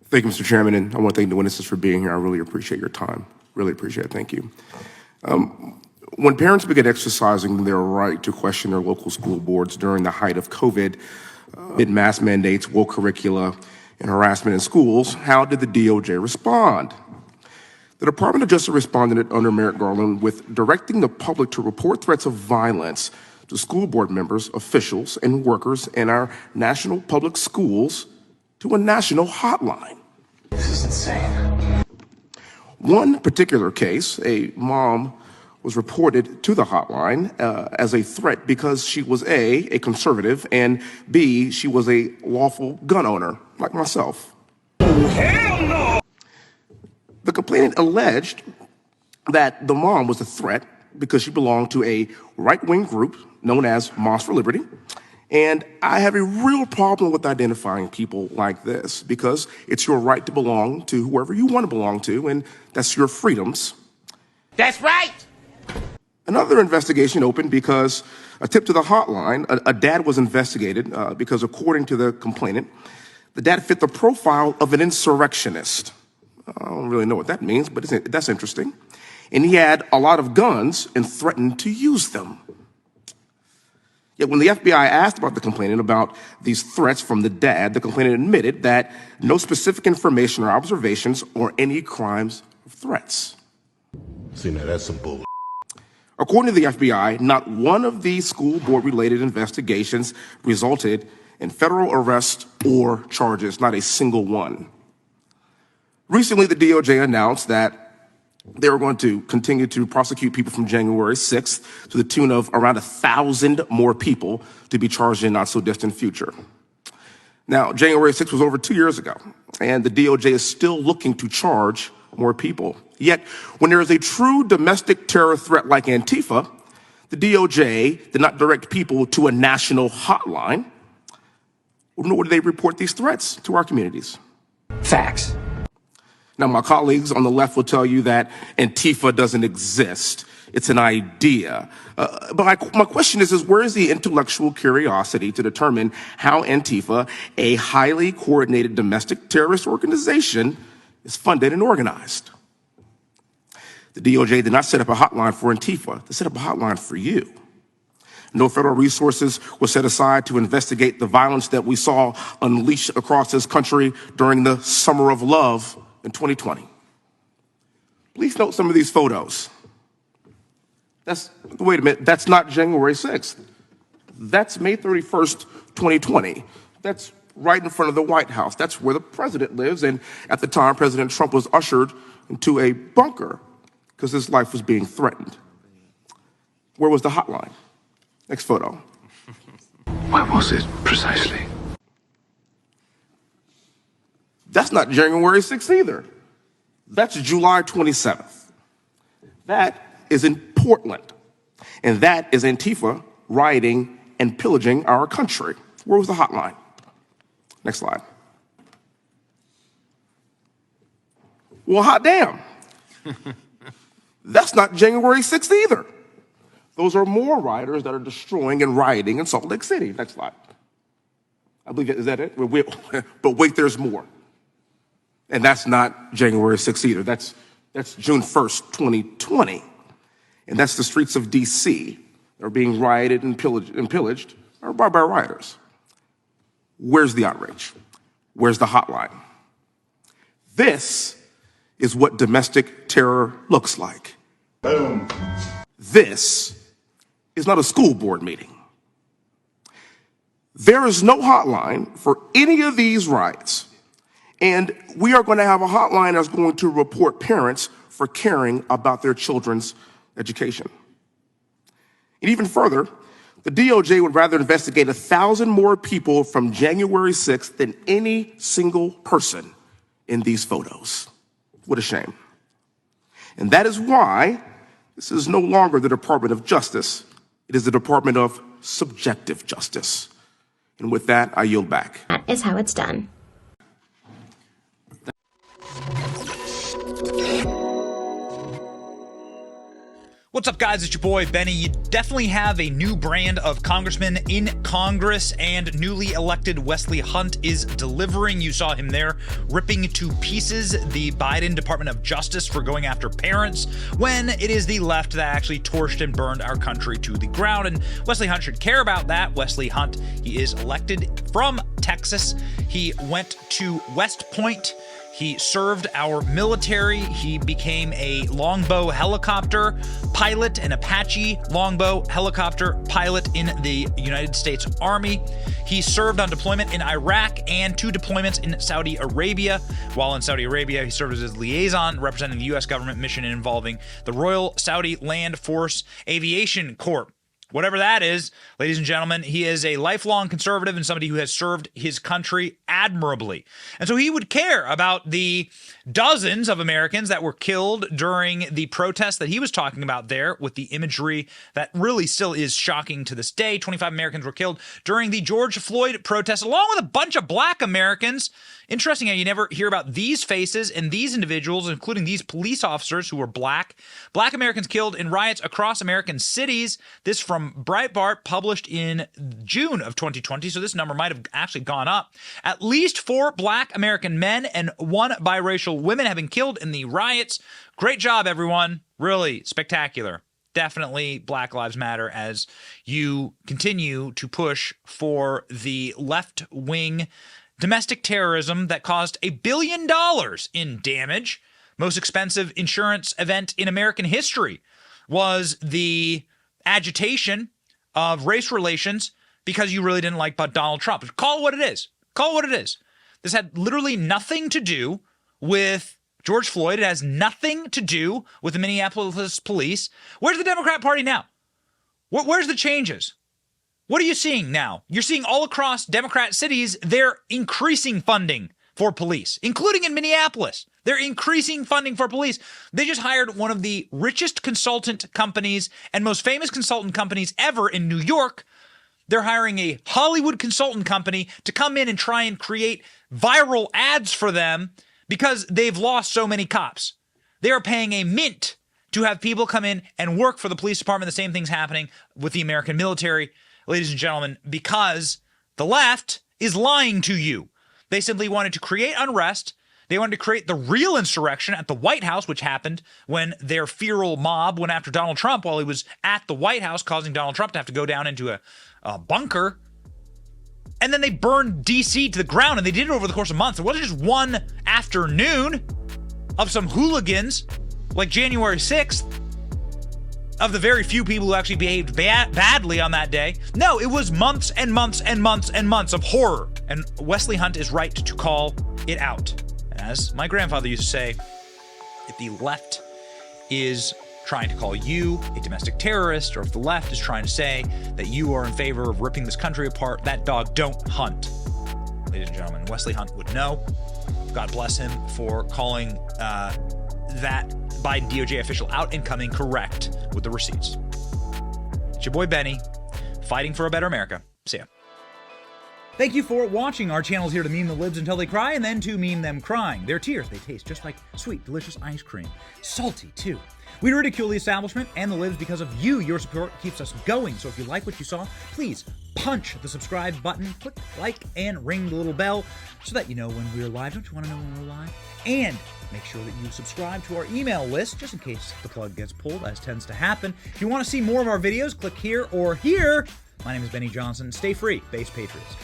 Thank you, Mr. Chairman, and I want to thank the witnesses for being here. I really appreciate your time. Really appreciate it. Thank you. When parents begin exercising their right to question their local school boards during the height of COVID, amid mass mandates, woke curricula, and harassment in schools, how did the DOJ respond? The Department of Justice responded under Merrick Garland with directing the public to report threats of violence to school board members, officials, and workers in our national public schools to a national hotline. This is insane. One particular case, a mom was reported to the hotline as a threat because she was A, conservative, and B, she was a lawful gun owner, like myself. Hell no! The complainant alleged that the mom was a threat because she belonged to a right-wing group known as Moms for Liberty. And I have a real problem with identifying people like this because it's your right to belong to whoever you want to belong to, and that's your freedoms. That's right! Another investigation opened because a tip to the hotline, a dad was investigated because according to the complainant, the dad fit the profile of an insurrectionist. I don't really know what that means, but that's interesting. And he had a lot of guns and threatened to use them. Yet when the FBI asked about the complainant about these threats from the dad, the complainant admitted that no specific information or observations or any crimes or threats. See, now that's some bull. According to the FBI, not one of these school board-related investigations resulted in federal arrest or charges, not a single one. Recently, the DOJ announced that they were going to continue to prosecute people from January 6th to the tune of around 1,000 more people to be charged in not so distant future. Now, January 6th was over 2 years ago, and the DOJ is still looking to charge more people. Yet, when there is a true domestic terror threat like Antifa, the DOJ did not direct people to a national hotline, nor did they report these threats to our communities. Facts. Now, my colleagues on the left will tell you that Antifa doesn't exist. It's an idea. But my question is where is the intellectual curiosity to determine how Antifa, a highly coordinated domestic terrorist organization, is funded and organized? The DOJ did not set up a hotline for Antifa. They set up a hotline for you. No federal resources were set aside to investigate the violence that we saw unleashed across this country during the Summer of Love in 2020. Please note some of these photos. Wait a minute, that's not January 6th. That's May 31st, 2020. That's right in front of the White House. That's where the president lives. And at the time, President Trump was ushered into a bunker because his life was being threatened. Where was the hotline? Next photo. Where was it precisely? That's not January 6th either. That's July 27th. That is in Portland. And that is Antifa rioting and pillaging our country. Where was the hotline? Next slide. Well, hot damn. That's not January 6th either. Those are more rioters that are destroying and rioting in Salt Lake City. Next slide. I believe, is that it? But wait, there's more. And that's not January 6th either. That's June 1st, 2020. And that's the streets of D.C. that are being rioted and pillaged by rioters. Where's the outrage? Where's the hotline? This is what domestic terror looks like. Boom. This is not a school board meeting. There is no hotline for any of these riots. And we are going to have a hotline that's going to report parents for caring about their children's education. And even further, the DOJ would rather investigate 1,000 more people from January 6th than any single person in these photos. What a shame. And that is why this is no longer the Department of Justice. It is the Department of Subjective Justice. And with that, I yield back. That is how it's done. Well, What's up, guys? It's your boy, Benny. You definitely have a new brand of congressman in Congress, and newly elected Wesley Hunt is delivering. You saw him there ripping to pieces the Biden Department of Justice for going after parents, when it is the left that actually torched and burned our country to the ground. And Wesley Hunt should care about that. Wesley Hunt, he is elected from Texas. He went to West Point. He served our military. He became a longbow helicopter pilot, an Apache longbow helicopter pilot in the United States Army. He served on deployment in Iraq and 2 deployments in Saudi Arabia. While in Saudi Arabia, he served as his liaison representing the U.S. government mission involving the Royal Saudi Land Force Aviation Corps. Whatever that is, ladies and gentlemen, he is a lifelong conservative and somebody who has served his country admirably. And so he would care about the dozens of Americans that were killed during the protests that he was talking about there, with the imagery that really still is shocking to this day. 25 Americans were killed during the George Floyd protests, along with a bunch of black Americans. Interesting how you never hear about these faces and these individuals, including these police officers who were black. Black Americans killed in riots across American cities. This from Breitbart, published in June of 2020, so this number might have actually gone up. At least 4 black American men and 1 biracial woman have been killed in the riots. Great job, everyone. Really spectacular. Definitely Black Lives Matter as you continue to push for the left-wing domestic terrorism that caused $1 billion in damage. Most expensive insurance event in American history was the agitation of race relations because you really didn't like Donald Trump. Call it what it is. Call it what it is. This had literally nothing to do with George Floyd. It has nothing to do with the Minneapolis police. Where's the Democrat Party now? Where's the changes? What are you seeing now? You're seeing all across Democrat cities, they're increasing funding for police, including in Minneapolis. They're increasing funding for police. They just hired one of the richest consultant companies and most famous consultant companies ever in New York. They're hiring a Hollywood consultant company to come in and try and create viral ads for them because they've lost so many cops. They are paying a mint to have people come in and work for the police department. The same thing's happening with the American military, ladies and gentlemen, because the left is lying to you. They simply wanted to create unrest. They wanted to create the real insurrection at the White House, which happened when their feral mob went after Donald Trump while he was at the White House, causing Donald Trump to have to go down into a bunker. And then they burned D.C. to the ground, and they did it over the course of months. It wasn't just one afternoon of some hooligans like January 6th, of the very few people who actually behaved badly on that day. No, it was months and months and months and months of horror. And Wesley Hunt is right to call it out. As my grandfather used to say, if the left is trying to call you a domestic terrorist, or if the left is trying to say that you are in favor of ripping this country apart, that dog don't hunt. Ladies and gentlemen, Wesley Hunt would know. God bless him for calling that Biden DOJ official out and coming correct with the receipts. It's your boy Benny, fighting for a better America. See ya. Thank you for watching. Our channel is here to meme the libs until they cry, and then to meme them crying. They're tears. They taste just like sweet, delicious ice cream. Salty, too. We ridicule the establishment and the libs because of you. Your support keeps us going. So if you like what you saw, please punch the subscribe button, click like, and ring the little bell so that you know when we're live. Don't you want to know when we're live? And make sure that you subscribe to our email list just in case the plug gets pulled, as tends to happen. If you want to see more of our videos, click here or here. My name is Benny Johnson. Stay free, base patriots.